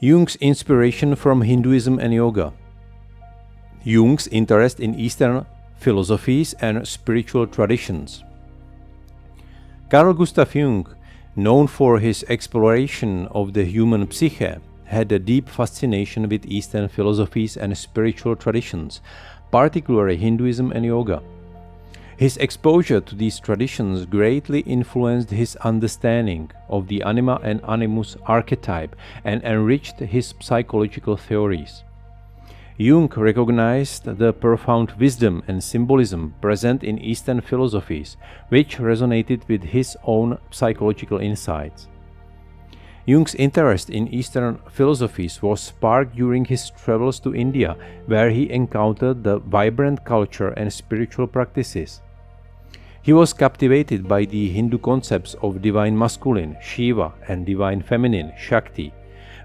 Jung's inspiration from Hinduism and yoga. Jung's interest in Eastern philosophies and spiritual traditions. Carl Gustav Jung, known for his exploration of the human psyche, had a deep fascination with Eastern philosophies and spiritual traditions, particularly Hinduism and yoga. His exposure to these traditions greatly influenced his understanding of the Anima and Animus archetype and enriched his psychological theories. Jung recognized the profound wisdom and symbolism present in Eastern philosophies, which resonated with his own psychological insights. Jung's interest in Eastern philosophies was sparked during his travels to India, where he encountered the vibrant culture and spiritual practices. He was captivated by the Hindu concepts of divine masculine, Shiva, and divine feminine, Shakti,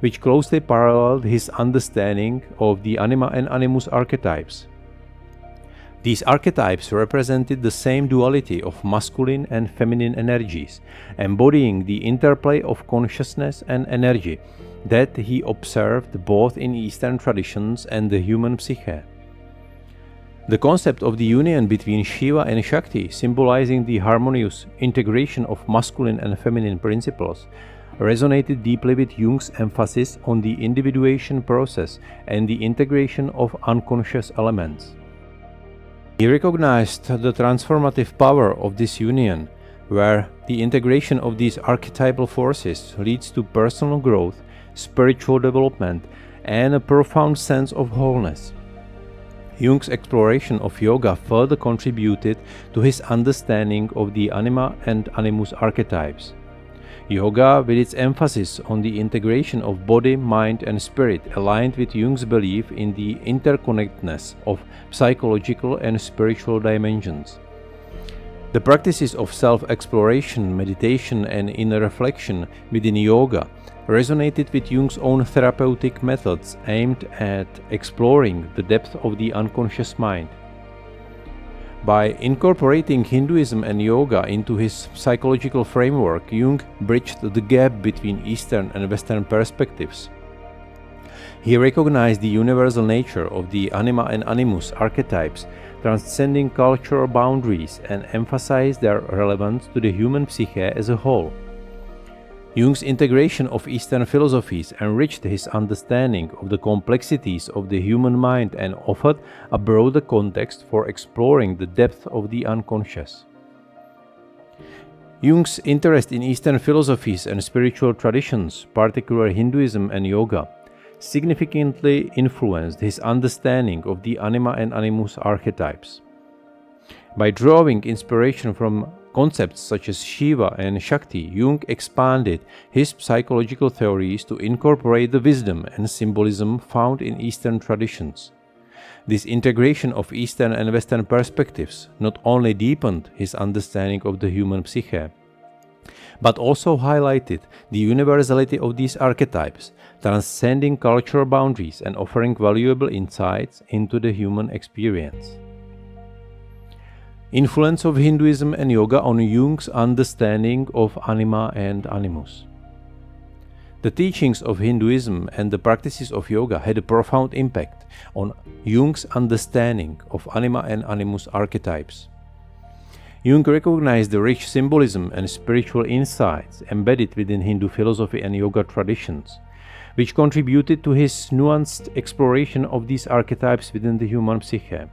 which closely paralleled his understanding of the Anima and Animus archetypes. These archetypes represented the same duality of masculine and feminine energies, embodying the interplay of consciousness and energy that he observed both in Eastern traditions and the human psyche. The concept of the union between Shiva and Shakti, symbolizing the harmonious integration of masculine and feminine principles, resonated deeply with Jung's emphasis on the individuation process and the integration of unconscious elements. He recognized the transformative power of this union, where the integration of these archetypal forces leads to personal growth, spiritual development, and a profound sense of wholeness. Jung's exploration of yoga further contributed to his understanding of the Anima and Animus archetypes. Yoga, with its emphasis on the integration of body, mind, and spirit, aligned with Jung's belief in the interconnectedness of psychological and spiritual dimensions. The practices of self-exploration, meditation, and inner reflection within yoga resonated with Jung's own therapeutic methods aimed at exploring the depth of the unconscious mind. By incorporating Hinduism and yoga into his psychological framework, Jung bridged the gap between Eastern and Western perspectives. He recognized the universal nature of the Anima and Animus archetypes, transcending cultural boundaries, and emphasized their relevance to the human psyche as a whole. Jung's integration of Eastern philosophies enriched his understanding of the complexities of the human mind and offered a broader context for exploring the depth of the unconscious. Jung's interest in Eastern philosophies and spiritual traditions, particularly Hinduism and yoga, significantly influenced his understanding of the Anima and Animus archetypes. By drawing inspiration from concepts such as Shiva and Shakti, Jung expanded his psychological theories to incorporate the wisdom and symbolism found in Eastern traditions. This integration of Eastern and Western perspectives not only deepened his understanding of the human psyche, but also highlighted the universality of these archetypes, transcending cultural boundaries and offering valuable insights into the human experience. Influence of Hinduism and yoga on Jung's understanding of Anima and Animus. The teachings of Hinduism and the practices of yoga had a profound impact on Jung's understanding of Anima and Animus archetypes. Jung recognized the rich symbolism and spiritual insights embedded within Hindu philosophy and yoga traditions, which contributed to his nuanced exploration of these archetypes within the human psyche.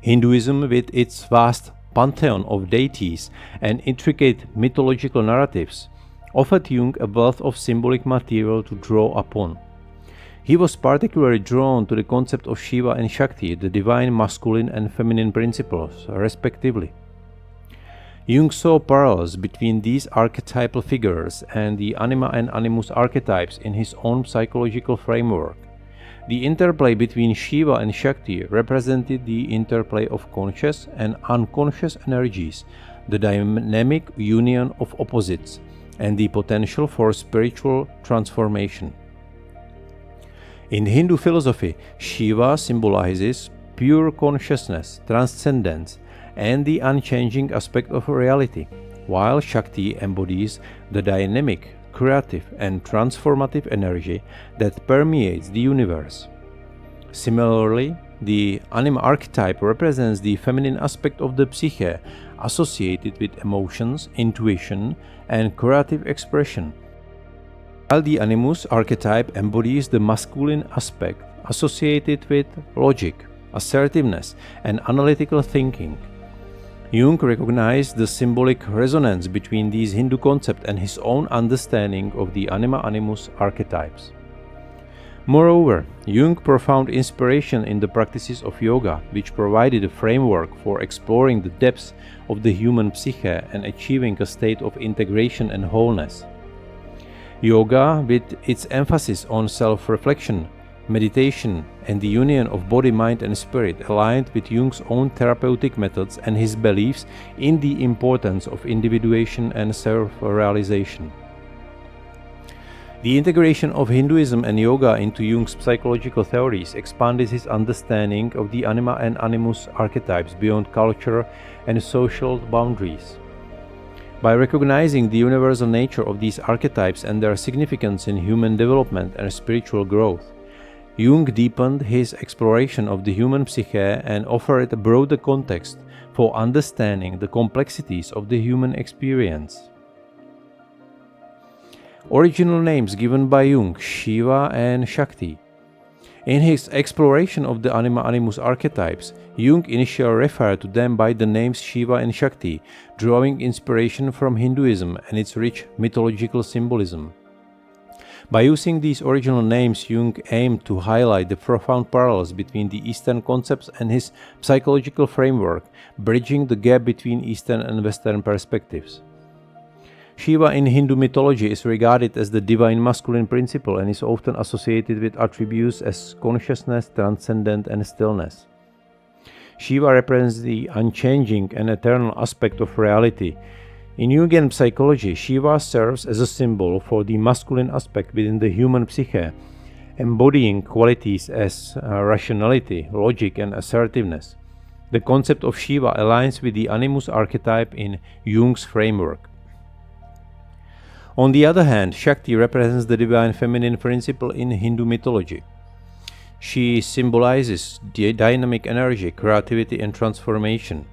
Hinduism, with its vast pantheon of deities and intricate mythological narratives, offered Jung a wealth of symbolic material to draw upon. He was particularly drawn to the concept of Shiva and Shakti, the divine masculine and feminine principles, respectively. Jung saw parallels between these archetypal figures and the Anima and Animus archetypes in his own psychological framework. The interplay between Shiva and Shakti represented the interplay of conscious and unconscious energies, the dynamic union of opposites, and the potential for spiritual transformation. In Hindu philosophy, Shiva symbolizes pure consciousness, transcendence, and the unchanging aspect of reality, while Shakti embodies the dynamic, creative, and transformative energy that permeates the universe. Similarly, the anima archetype represents the feminine aspect of the psyche associated with emotions, intuition, and creative expression, while the animus archetype embodies the masculine aspect associated with logic, assertiveness, and analytical thinking. Jung recognized the symbolic resonance between these Hindu concepts and his own understanding of the anima animus archetypes. Moreover, Jung profound inspiration in the practices of yoga, which provided a framework for exploring the depths of the human psyche and achieving a state of integration and wholeness. Yoga, with its emphasis on self-reflection, meditation, and the union of body, mind, and spirit, aligned with Jung's own therapeutic methods and his beliefs in the importance of individuation and self-realization. The integration of Hinduism and yoga into Jung's psychological theories expanded his understanding of the anima and animus archetypes beyond culture and social boundaries. By recognizing the universal nature of these archetypes and their significance in human development and spiritual growth, Jung deepened his exploration of the human psyche and offered a broader context for understanding the complexities of the human experience. Original names given by Jung, Shiva and Shakti. In his exploration of the anima animus archetypes, Jung initially referred to them by the names Shiva and Shakti, drawing inspiration from Hinduism and its rich mythological symbolism. By using these original names, Jung aimed to highlight the profound parallels between the Eastern concepts and his psychological framework, bridging the gap between Eastern and Western perspectives. Shiva in Hindu mythology is regarded as the divine masculine principle and is often associated with attributes as consciousness, transcendence, and stillness. Shiva represents the unchanging and eternal aspect of reality. In Jungian psychology, Shiva serves as a symbol for the masculine aspect within the human psyche, embodying qualities as rationality, logic, and assertiveness. The concept of Shiva aligns with the animus archetype in Jung's framework. On the other hand, Shakti represents the divine feminine principle in Hindu mythology. She symbolizes the dynamic energy, creativity, and transformation.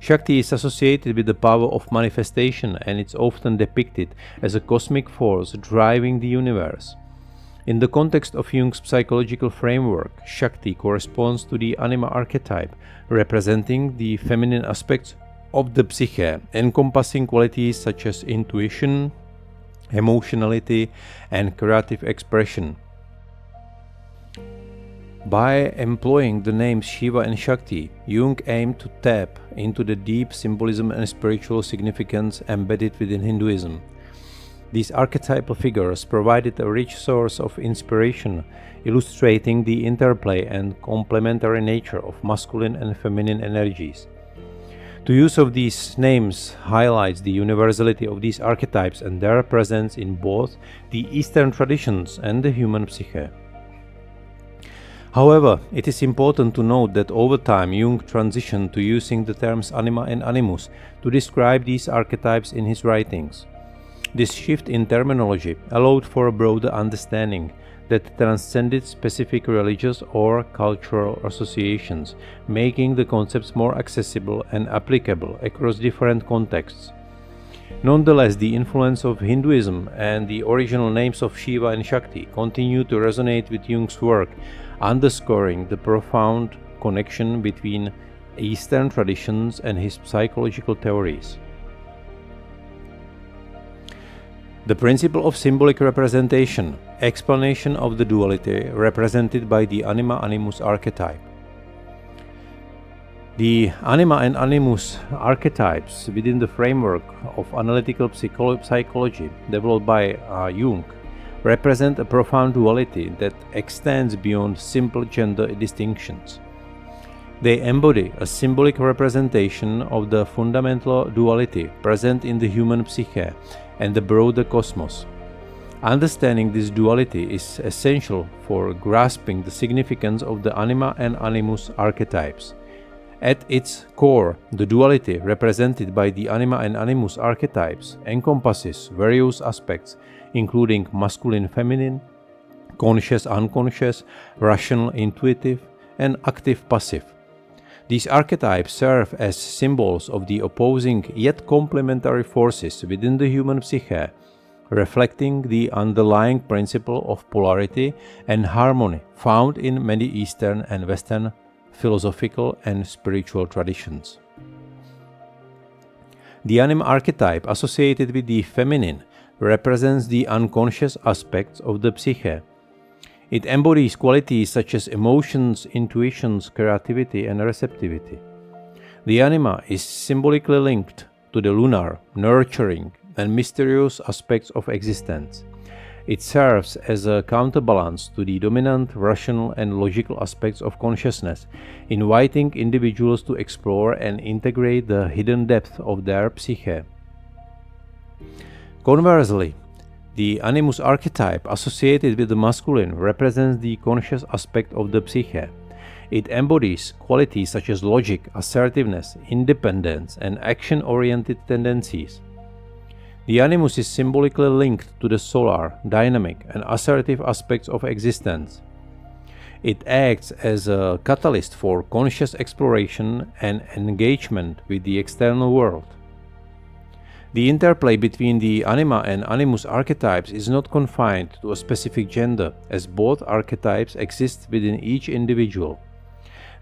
Shakti is associated with the power of manifestation and it's often depicted as a cosmic force driving the universe. In the context of Jung's psychological framework, Shakti corresponds to the anima archetype, representing the feminine aspects of the psyche, encompassing qualities such as intuition, emotionality, and creative expression. By employing the names Shiva and Shakti, Jung aimed to tap into the deep symbolism and spiritual significance embedded within Hinduism. These archetypal figures provided a rich source of inspiration, illustrating the interplay and complementary nature of masculine and feminine energies. The use of these names highlights the universality of these archetypes and their presence in both the Eastern traditions and the human psyche. However, it is important to note that over time Jung transitioned to using the terms anima and animus to describe these archetypes in his writings. This shift in terminology allowed for a broader understanding that transcended specific religious or cultural associations, making the concepts more accessible and applicable across different contexts. Nonetheless, the influence of Hinduism and the original names of Shiva and Shakti continue to resonate with Jung's work, underscoring the profound connection between Eastern traditions and his psychological theories. The principle of symbolic representation, explanation of the duality represented by the anima animus archetype. The anima and animus archetypes within the framework of analytical psychology developed by Jung represent a profound duality that extends beyond simple gender distinctions. They embody a symbolic representation of the fundamental duality present in the human psyche and the broader cosmos. Understanding this duality is essential for grasping the significance of the anima and animus archetypes. At its core, the duality represented by the anima and animus archetypes encompasses various aspects, including masculine-feminine, conscious-unconscious, rational-intuitive, and active-passive. These archetypes serve as symbols of the opposing yet complementary forces within the human psyche, reflecting the underlying principle of polarity and harmony found in many Eastern and Western philosophical and spiritual traditions. The anima archetype associated with the feminine represents the unconscious aspects of the psyche. It embodies qualities such as emotions, intuitions, creativity, and receptivity. The anima is symbolically linked to the lunar, nurturing, and mysterious aspects of existence. It serves as a counterbalance to the dominant rational and logical aspects of consciousness, inviting individuals to explore and integrate the hidden depth of their psyche. Conversely, the animus archetype associated with the masculine represents the conscious aspect of the psyche. It embodies qualities such as logic, assertiveness, independence, and action-oriented tendencies. The animus is symbolically linked to the solar, dynamic, and assertive aspects of existence. It acts as a catalyst for conscious exploration and engagement with the external world. The interplay between the anima and animus archetypes is not confined to a specific gender, as both archetypes exist within each individual.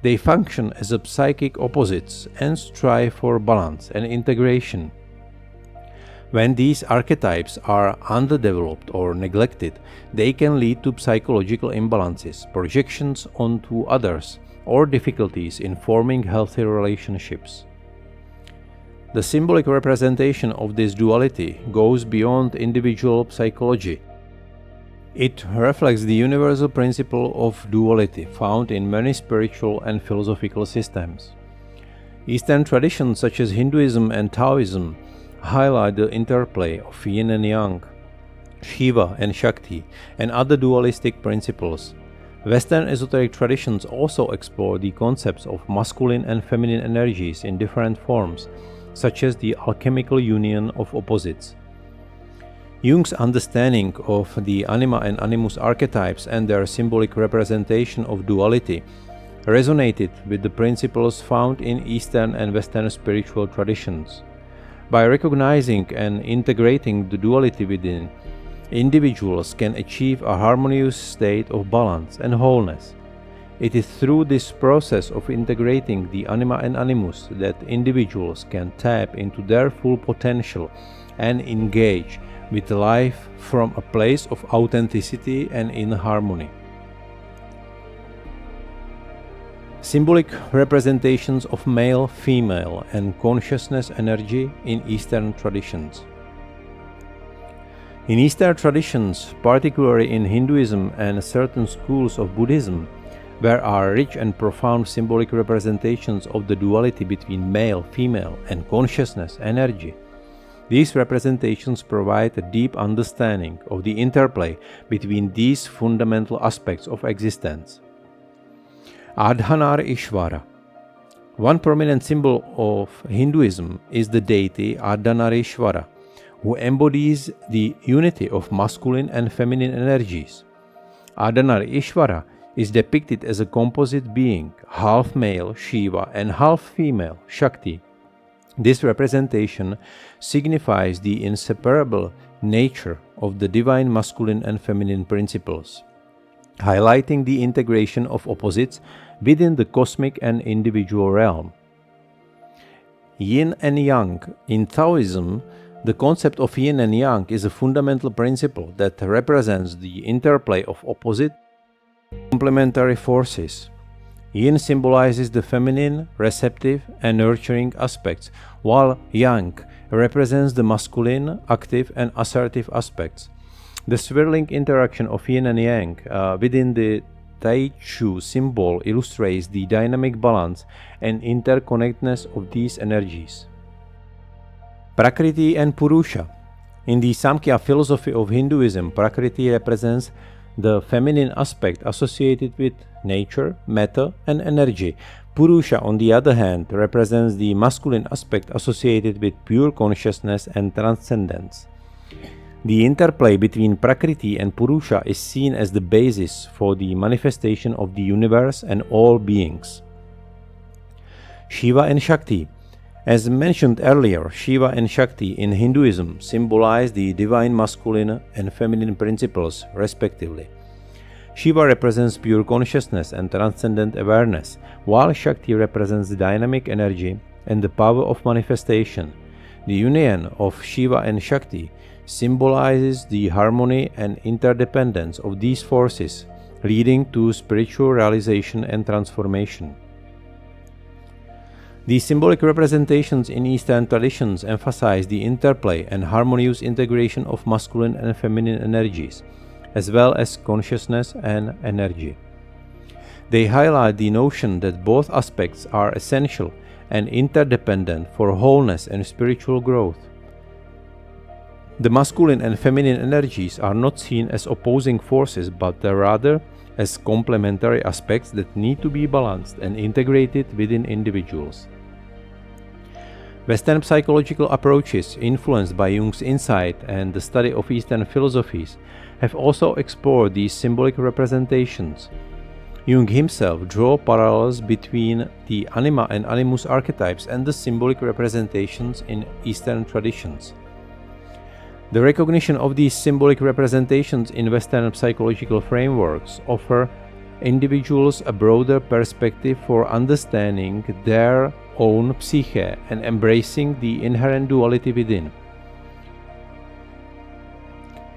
They function as psychic opposites and strive for balance and integration. When these archetypes are underdeveloped or neglected, they can lead to psychological imbalances, projections onto others, or difficulties in forming healthy relationships. The symbolic representation of this duality goes beyond individual psychology. It reflects the universal principle of duality found in many spiritual and philosophical systems. Eastern traditions such as Hinduism and Taoism highlight the interplay of yin and yang, Shiva and Shakti, and other dualistic principles. Western esoteric traditions also explore the concepts of masculine and feminine energies in different forms, such as the alchemical union of opposites. Jung's understanding of the anima and animus archetypes and their symbolic representation of duality resonated with the principles found in Eastern and Western spiritual traditions. By recognizing and integrating the duality within, individuals can achieve a harmonious state of balance and wholeness. It is through this process of integrating the anima and animus that individuals can tap into their full potential and engage with life from a place of authenticity and in harmony. Symbolic representations of male, female, and consciousness energy in Eastern traditions. In Eastern traditions, particularly in Hinduism and certain schools of Buddhism, there are rich and profound symbolic representations of the duality between male, female, and consciousness energy. These representations provide a deep understanding of the interplay between these fundamental aspects of existence. Ardhanarishvara. One prominent symbol of Hinduism is the deity Ardhanarishvara, who embodies the unity of masculine and feminine energies. Ardhanarishvara is depicted as a composite being, half male Shiva and half female Shakti. This representation signifies the inseparable nature of the divine masculine and feminine principles, highlighting the integration of opposites within the cosmic and individual realm. Yin and Yang. In Taoism, the concept of yin and yang is a fundamental principle that represents the interplay of opposite complementary forces. Yin symbolizes the feminine, receptive, and nurturing aspects, while Yang represents the masculine, active, and assertive aspects. The swirling interaction of yin and yang within the Tai Chu symbol illustrates the dynamic balance and interconnectedness of these energies. Prakriti and Purusha. In the Samkhya philosophy of Hinduism, Prakriti represents the feminine aspect associated with nature, matter, and energy, Purusha, on the other hand, represents the masculine aspect associated with pure consciousness and transcendence. The interplay between Prakriti and Purusha is seen as the basis for the manifestation of the universe and all beings. Shiva and Shakti. As mentioned earlier, Shiva and Shakti in Hinduism symbolize the divine masculine and feminine principles, respectively. Shiva represents pure consciousness and transcendent awareness, while Shakti represents dynamic energy and the power of manifestation. The union of Shiva and Shakti symbolizes the harmony and interdependence of these forces, leading to spiritual realization and transformation. These symbolic representations in Eastern traditions emphasize the interplay and harmonious integration of masculine and feminine energies, as well as consciousness and energy. They highlight the notion that both aspects are essential and interdependent for wholeness and spiritual growth. The masculine and feminine energies are not seen as opposing forces, but rather as complementary aspects that need to be balanced and integrated within individuals. Western psychological approaches, influenced by Jung's insight and the study of Eastern philosophies, have also explored these symbolic representations. Jung himself drew parallels between the Anima and Animus archetypes and the symbolic representations in Eastern traditions. The recognition of these symbolic representations in Western psychological frameworks offer individuals a broader perspective for understanding their own psyche and embracing the inherent duality within.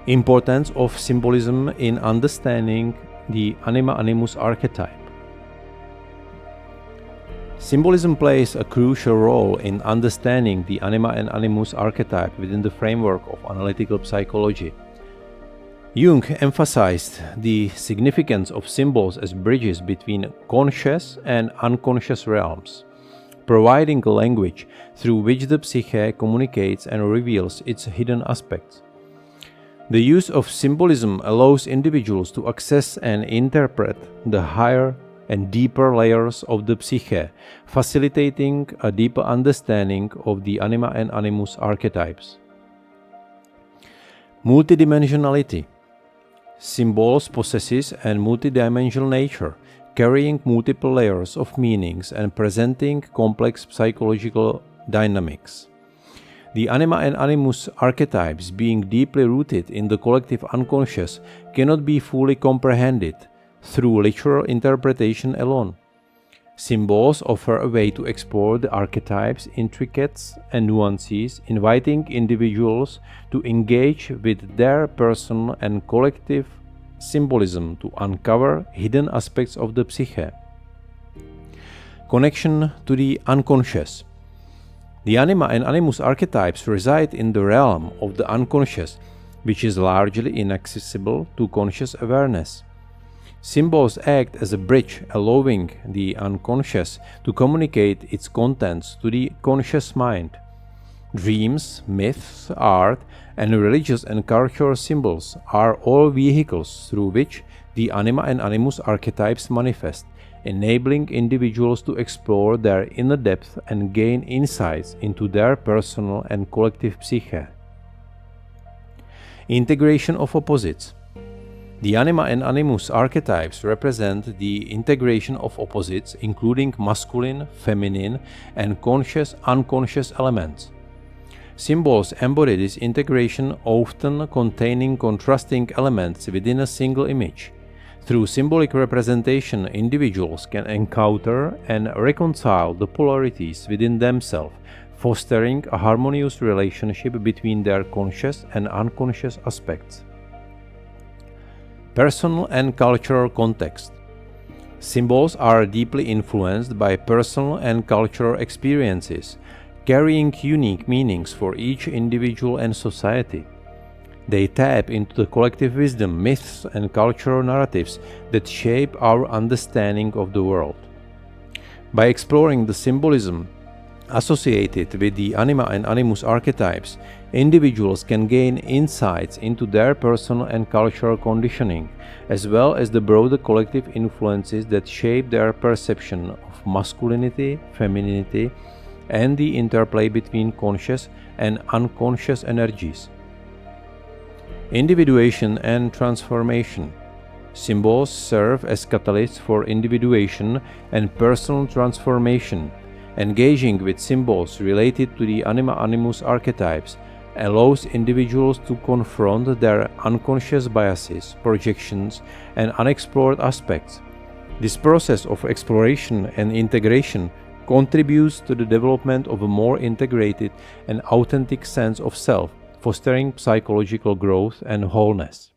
Importance of symbolism in understanding the Anima Animus archetype. Symbolism plays a crucial role in understanding the Anima and Animus archetype within the framework of analytical psychology. Jung emphasized the significance of symbols as bridges between conscious and unconscious realms, providing a language through which the psyche communicates and reveals its hidden aspects. The use of symbolism allows individuals to access and interpret the higher and deeper layers of the psyche, facilitating a deeper understanding of the Anima and Animus archetypes. Multidimensionality. Symbols possesses a multidimensional nature, carrying multiple layers of meanings and presenting complex psychological dynamics. The Anima and Animus archetypes, being deeply rooted in the collective unconscious, cannot be fully comprehended through literal interpretation alone. Symbols offer a way to explore the archetypes' intricacies and nuances, inviting individuals to engage with their personal and collective symbolism to uncover hidden aspects of the psyche. Connection to the unconscious. The Anima and Animus archetypes reside in the realm of the unconscious, which is largely inaccessible to conscious awareness. Symbols act as a bridge, allowing the unconscious to communicate its contents to the conscious mind. Dreams, myths, art, and religious and cultural symbols are all vehicles through which the Anima and Animus archetypes manifest, enabling individuals to explore their inner depth and gain insights into their personal and collective psyche. Integration of opposites. The Anima and Animus archetypes represent the integration of opposites, including masculine, feminine, and conscious-unconscious elements. Symbols embody this integration, often containing contrasting elements within a single image. Through symbolic representation, individuals can encounter and reconcile the polarities within themselves, fostering a harmonious relationship between their conscious and unconscious aspects. Personal and cultural context. Symbols are deeply influenced by personal and cultural experiences, carrying unique meanings for each individual and society. They tap into the collective wisdom, myths, and cultural narratives that shape our understanding of the world. By exploring the symbolism Associated with the Anima and Animus archetypes, individuals can gain insights into their personal and cultural conditioning, as well as the broader collective influences that shape their perception of masculinity, femininity, and the interplay between conscious and unconscious energies. Individuation and transformation. Symbols serve as catalysts for individuation and personal transformation. Engaging with symbols related to the Anima Animus archetypes allows individuals to confront their unconscious biases, projections, and unexplored aspects. This process of exploration and integration contributes to the development of a more integrated and authentic sense of self, fostering psychological growth and wholeness.